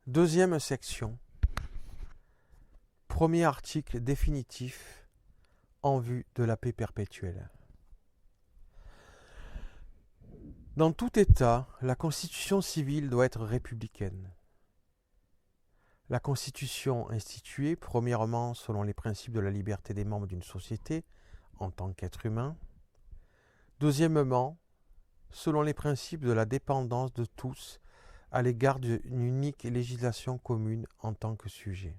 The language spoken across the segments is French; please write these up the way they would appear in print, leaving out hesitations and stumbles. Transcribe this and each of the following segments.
Deuxième section. Premier article définitif en vue de la paix perpétuelle. Dans tout État, la constitution civile doit être républicaine. La constitution instituée, premièrement, selon les principes de la liberté des membres d'une société en tant qu'être humain. Deuxièmement, selon les principes de la dépendance de tous à l'égard d'une unique législation commune en tant que sujet.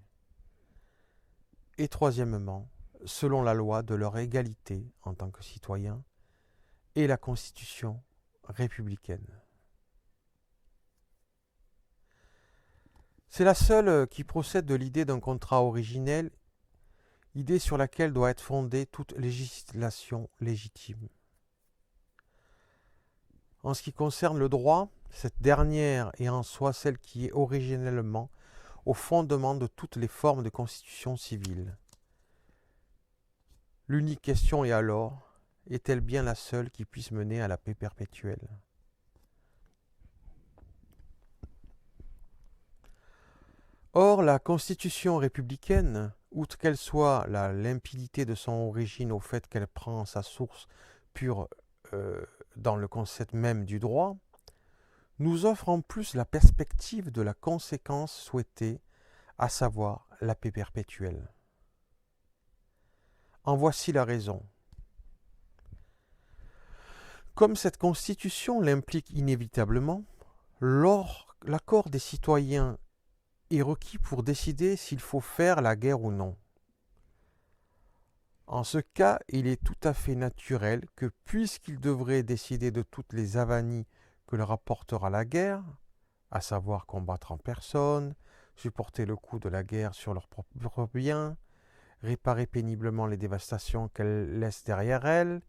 Et troisièmement, selon la loi de leur égalité en tant que citoyens et la Constitution républicaine. C'est la seule qui procède de l'idée d'un contrat originel, idée sur laquelle doit être fondée toute législation légitime. En ce qui concerne le droit, cette dernière est en soi celle qui est originellement au fondement de toutes les formes de constitution civile. L'unique question est alors, est-elle bien la seule qui puisse mener à la paix perpétuelle ? Or, la constitution républicaine, outre qu'elle soit la limpidité de son origine au fait qu'elle prend sa source pure dans le concept même du droit, nous offre en plus la perspective de la conséquence souhaitée, à savoir la paix perpétuelle. En voici la raison. Comme cette constitution l'implique inévitablement, l'accord des citoyens est requis pour décider s'il faut faire la guerre ou non. En ce cas, il est tout à fait naturel que, puisqu'ils devraient décider de toutes les avanies que leur apportera la guerre, à savoir combattre en personne, supporter le coût de la guerre sur leurs propres biens, réparer péniblement les dévastations qu'elle laisse derrière elle,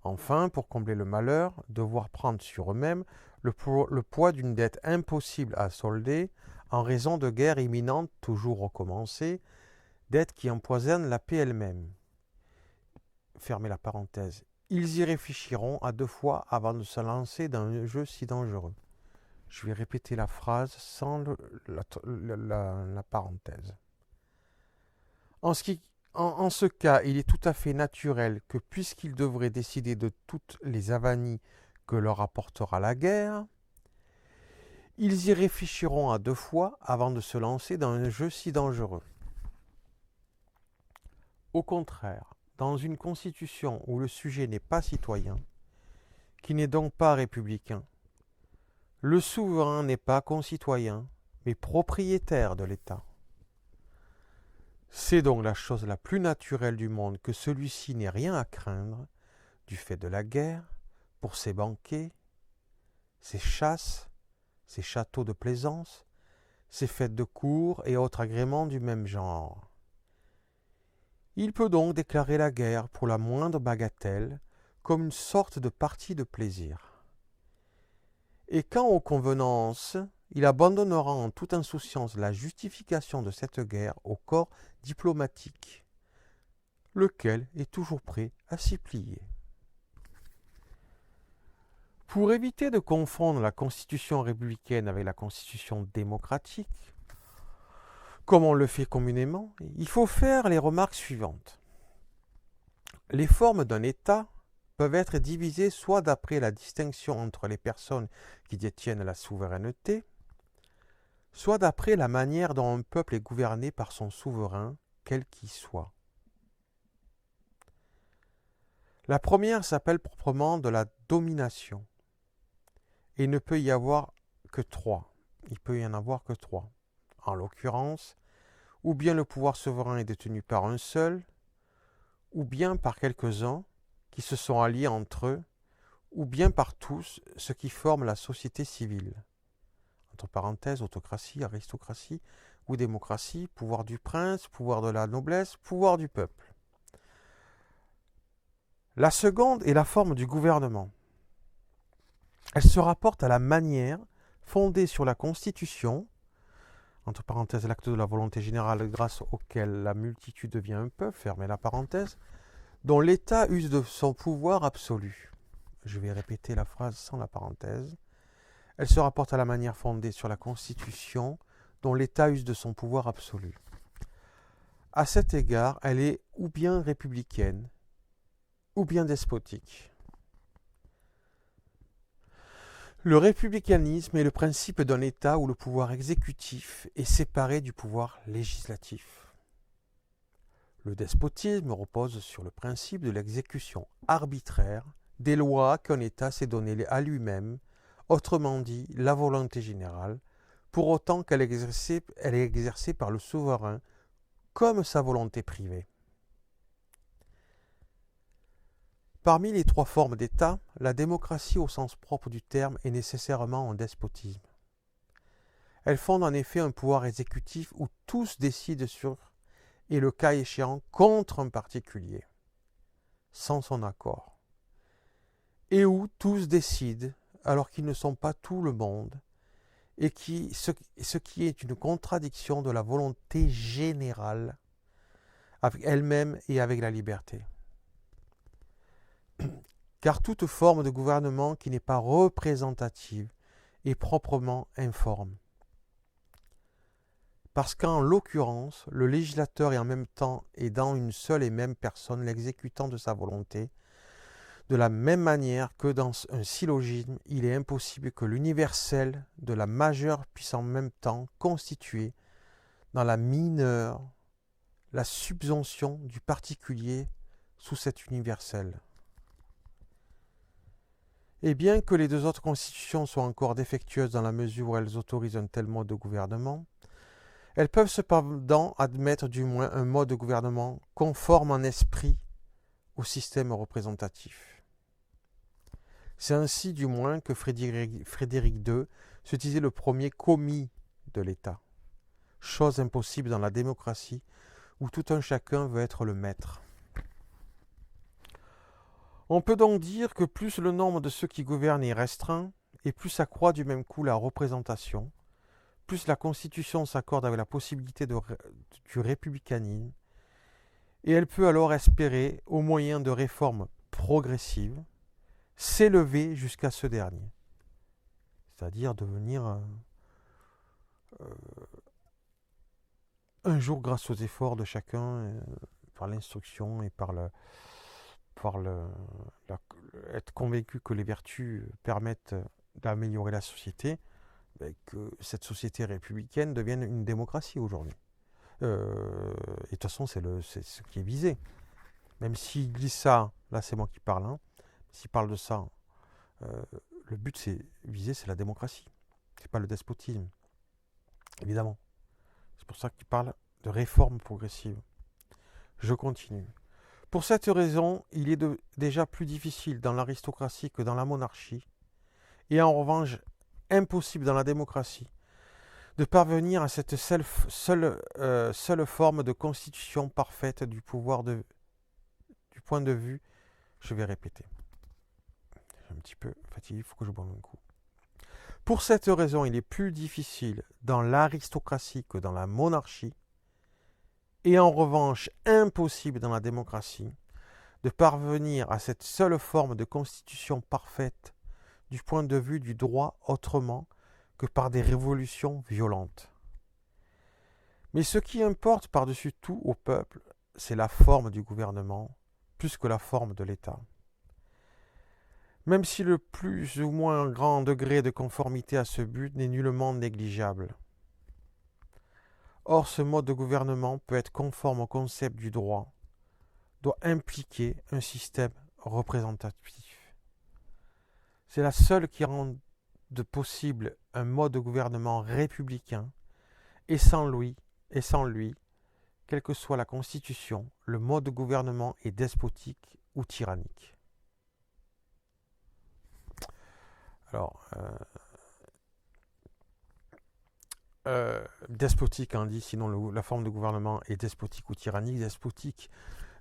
enfin, pour combler le malheur, devoir prendre sur eux-mêmes le poids d'une dette impossible à solder en raison de guerres imminentes toujours recommencées, dette qui empoisonne la paix elle-même. Fermez la parenthèse. Ils y réfléchiront à deux fois avant de se lancer dans un jeu si dangereux. Je vais répéter la phrase sans la parenthèse. En ce cas, il est tout à fait naturel que, puisqu'ils devraient décider de toutes les avanies que leur apportera la guerre, ils y réfléchiront à deux fois avant de se lancer dans un jeu si dangereux. Au contraire, dans une constitution où le sujet n'est pas citoyen, qui n'est donc pas républicain, le souverain n'est pas concitoyen, mais propriétaire de l'État. C'est donc la chose la plus naturelle du monde que celui-ci n'ait rien à craindre du fait de la guerre pour ses banquets, ses chasses, ses châteaux de plaisance, ses fêtes de cour et autres agréments du même genre. Il peut donc déclarer la guerre pour la moindre bagatelle comme une sorte de partie de plaisir. Et quant aux convenances, il abandonnera en toute insouciance la justification de cette guerre au corps diplomatique, lequel est toujours prêt à s'y plier. Pour éviter de confondre la constitution républicaine avec la constitution démocratique, comme on le fait communément, il faut faire les remarques suivantes. Les formes d'un État peuvent être divisées soit d'après la distinction entre les personnes qui détiennent la souveraineté, soit d'après la manière dont un peuple est gouverné par son souverain, quel qu'il soit. La première s'appelle proprement de la domination, et il ne peut y avoir que trois. Il peut y en avoir que trois. En l'occurrence, ou bien le pouvoir souverain est détenu par un seul, ou bien par quelques-uns qui se sont alliés entre eux, ou bien par tous ceux qui forment la société civile. Entre parenthèses, autocratie, aristocratie ou démocratie, pouvoir du prince, pouvoir de la noblesse, pouvoir du peuple. La seconde est la forme du gouvernement. Elle se rapporte à la manière fondée sur la Constitution, entre parenthèses, l'acte de la volonté générale grâce auquel la multitude devient un peuple, fermez la parenthèse, dont l'État use de son pouvoir absolu. Je vais répéter la phrase sans la parenthèse. Elle se rapporte à la manière fondée sur la Constitution dont l'État use de son pouvoir absolu. À cet égard, elle est ou bien républicaine, ou bien despotique. Le républicanisme est le principe d'un État où le pouvoir exécutif est séparé du pouvoir législatif. Le despotisme repose sur le principe de l'exécution arbitraire des lois qu'un État s'est données à lui-même, autrement dit la volonté générale, pour autant qu'elle est exercée par le souverain comme sa volonté privée. Parmi les trois formes d'État, la démocratie au sens propre du terme est nécessairement un despotisme. Elle fonde en effet un pouvoir exécutif où tous décident sur, et le cas échéant contre un particulier, sans son accord, et où tous décident alors qu'ils ne sont pas tout le monde, et ce qui est une contradiction de la volonté générale avec elle-même et avec la liberté. Car toute forme de gouvernement qui n'est pas représentative est proprement informe. Parce qu'en l'occurrence, le législateur est en même temps et dans une seule et même personne l'exécutant de sa volonté, de la même manière que dans un syllogisme, il est impossible que l'universel de la majeure puisse en même temps constituer dans la mineure la subvention du particulier sous cet universel. Et bien que les deux autres constitutions soient encore défectueuses dans la mesure où elles autorisent un tel mode de gouvernement, elles peuvent cependant admettre du moins un mode de gouvernement conforme en esprit au système représentatif. C'est ainsi du moins que Frédéric II se disait le premier commis de l'État, chose impossible dans la démocratie où tout un chacun veut être le maître. On peut donc dire que plus le nombre de ceux qui gouvernent est restreint, et plus s'accroît du même coup la représentation, plus la Constitution s'accorde avec la possibilité du républicanisme, et elle peut alors espérer, au moyen de réformes progressives, s'élever jusqu'à ce dernier, c'est-à-dire devenir un jour, grâce aux efforts de chacun, par l'instruction et être convaincu que les vertus permettent d'améliorer la société, que cette société républicaine devienne une démocratie aujourd'hui. Et de toute façon, c'est ce qui est visé. Même s'il dit ça, là c'est moi qui parle, hein, s'il parle de ça, le but c'est la démocratie. C'est pas le despotisme, évidemment. C'est pour ça qu'il parle de réforme progressive. Je continue. Pour cette raison, il est déjà plus difficile dans l'aristocratie que dans la monarchie, et en revanche impossible dans la démocratie, de parvenir à cette seule forme de constitution parfaite du pouvoir du point de vue, je vais répéter. Je suis un petit peu fatigué, il faut que je boive un coup. Pour cette raison, il est plus difficile dans l'aristocratie que dans la monarchie, et en revanche impossible dans la démocratie, de parvenir à cette seule forme de constitution parfaite du point de vue du droit autrement que par des révolutions violentes. Mais ce qui importe par-dessus tout au peuple, c'est la forme du gouvernement, plus que la forme de l'État. Même si le plus ou moins grand degré de conformité à ce but n'est nullement négligeable. Or, ce mode de gouvernement peut être conforme au concept du droit, doit impliquer un système représentatif. C'est la seule qui rend possible un mode de gouvernement républicain, et sans lui, quelle que soit la constitution, le mode de gouvernement est despotique ou tyrannique. Alors, despotique, on dit, sinon la forme de gouvernement est despotique ou tyrannique. Despotique,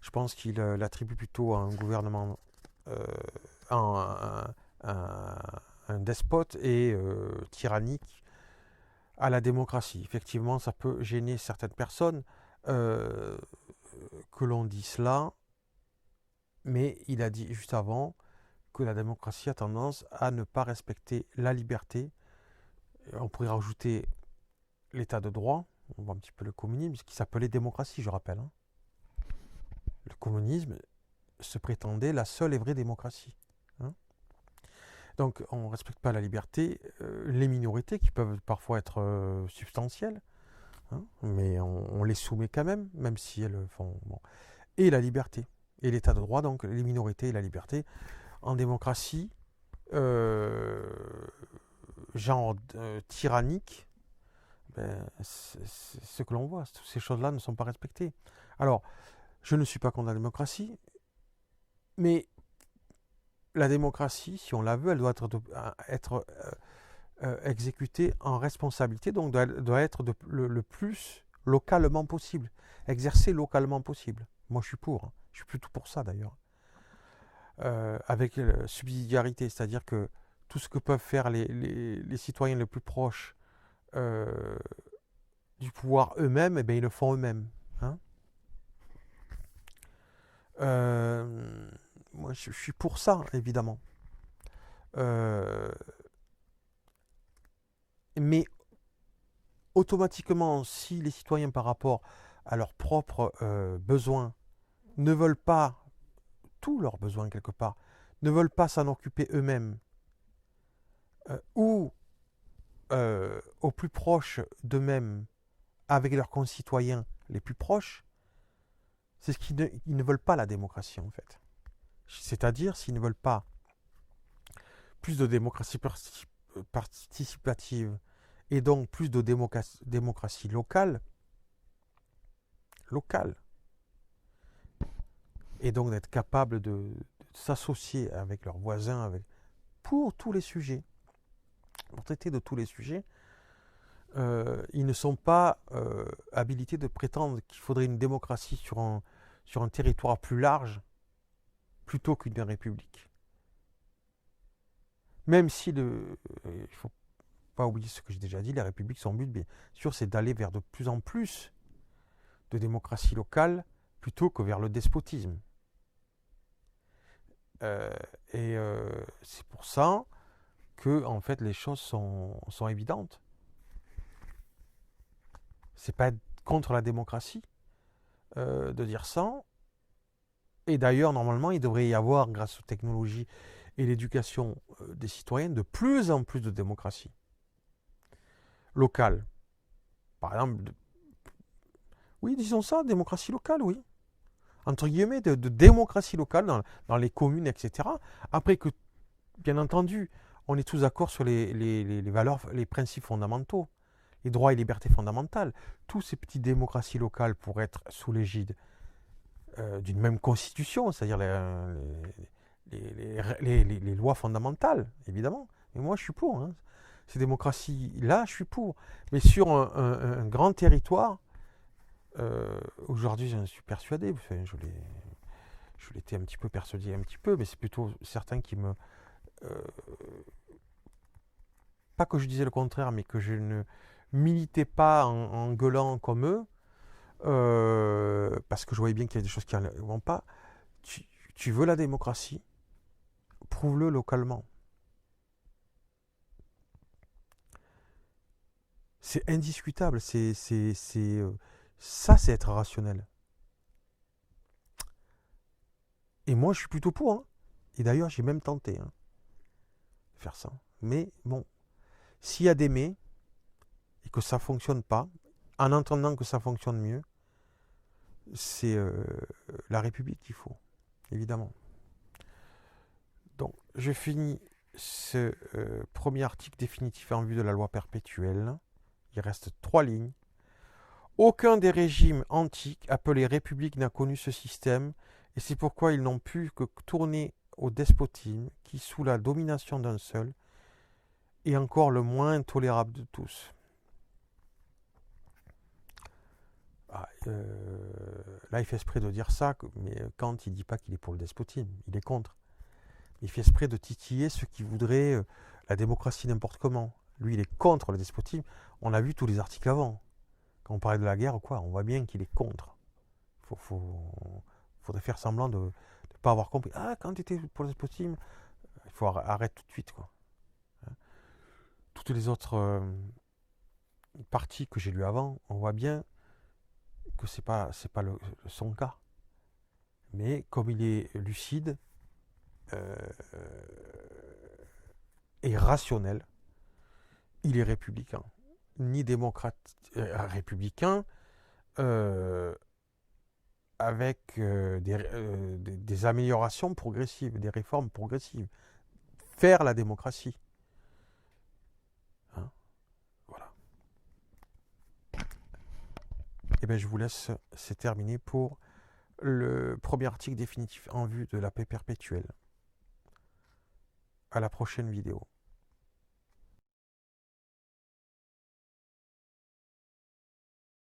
je pense qu'il l'attribue plutôt à un gouvernement, un despote, et tyrannique à la démocratie. Effectivement, ça peut gêner certaines personnes que l'on dit cela, mais il a dit juste avant que la démocratie a tendance à ne pas respecter la liberté. On pourrait rajouter l'état de droit, on voit un petit peu le communisme, ce qui s'appelait démocratie, je rappelle. Hein. Le communisme se prétendait la seule et vraie démocratie. Hein. Donc on ne respecte pas la liberté, les minorités qui peuvent parfois être substantielles, hein, mais on les soumet quand même, même si elles font... Bon. Et la liberté, et l'état de droit, donc les minorités et la liberté. En démocratie, genre tyrannique, ben, c'est ce que l'on voit. Toutes ces choses-là ne sont pas respectées. Alors, je ne suis pas contre la démocratie, mais la démocratie, si on la veut, elle doit être exécutée en responsabilité, donc doit être le plus localement possible, exercée localement possible. Moi, je suis pour. Hein. Je suis plutôt pour ça, d'ailleurs. Avec subsidiarité, c'est-à-dire que tout ce que peuvent faire les citoyens les plus proches du pouvoir eux-mêmes, eh bien, ils le font eux-mêmes. Hein. Moi, je suis pour ça, évidemment. Mais automatiquement, si les citoyens, par rapport à leurs propres besoins, ne veulent pas, tous leurs besoins quelque part, ne veulent pas s'en occuper eux-mêmes, ou au plus proche d'eux-mêmes, avec leurs concitoyens les plus proches, c'est ce qu'ils ne veulent pas la démocratie en fait. C'est-à-dire s'ils ne veulent pas plus de démocratie participative et donc plus de démocratie locale, et donc d'être capable de s'associer avec leurs voisins pour tous les sujets, pour traiter de tous les sujets, ils ne sont pas habilités de prétendre qu'il faudrait une démocratie sur un territoire plus large plutôt qu'une république. Même si il ne faut pas oublier ce que j'ai déjà dit, les républiques, son but, bien sûr, c'est d'aller vers de plus en plus de démocratie locale plutôt que vers le despotisme. C'est pour ça que, en fait, les choses sont évidentes. C'est pas contre la démocratie de dire ça. Et d'ailleurs, normalement, il devrait y avoir, grâce aux technologies et l'éducation des citoyens, de plus en plus de démocratie locale. Par exemple, oui, disons ça, démocratie locale, oui. Entre guillemets, de démocratie locale dans les communes, etc. Après que, bien entendu, on est tous d'accord sur les valeurs, les principes fondamentaux, les droits et libertés fondamentales. Tous ces petites démocraties locales pourraient être sous l'égide d'une même constitution, c'est-à-dire les lois fondamentales, évidemment. Mais moi, je suis pour. Hein. Ces démocraties-là, je suis pour. Mais sur un grand territoire, aujourd'hui, j'en suis persuadé. Enfin, je l'étais un petit peu persuadé, un petit peu, mais c'est plutôt certains qui me... pas que je disais le contraire, mais que je ne militais pas en gueulant comme eux, parce que je voyais bien qu'il y a des choses qui ne vont pas. Tu veux la démocratie, prouve-le localement. C'est indiscutable, ça c'est être rationnel. Et moi je suis plutôt pour, hein. Et d'ailleurs j'ai même tenté de faire ça. Mais bon, s'il y a des mais, et que ça ne fonctionne pas, en entendant que ça fonctionne mieux, c'est la République qu'il faut, évidemment. Donc, je finis ce premier article définitif en vue de la loi perpétuelle. Il reste 3 lignes. Aucun des régimes antiques appelés républiques n'a connu ce système, et c'est pourquoi ils n'ont pu que tourner au despotisme, qui, sous la domination d'un seul, est encore le moins intolérable de tous. Là, il fait exprès de dire ça, mais Kant, il ne dit pas qu'il est pour le despotisme, il est contre. Il fait exprès de titiller ceux qui voudraient la démocratie n'importe comment. Lui, il est contre le despotisme. On a vu tous les articles avant. Quand on parlait de la guerre ou quoi, on voit bien qu'il est contre. Faudrait faire semblant de ne pas avoir compris. Ah, quand tu étais pour le despotisme, il faut arrêter tout de suite, quoi. Toutes les autres parties que j'ai lues avant, on voit bien que c'est pas son cas. Mais comme il est lucide et rationnel, il est républicain. Ni démocrate, républicain, avec des améliorations progressives, des réformes progressives. Faire la démocratie. Hein, voilà. Et bien je vous laisse, c'est terminé pour le premier article définitif en vue de la paix perpétuelle. À la prochaine vidéo.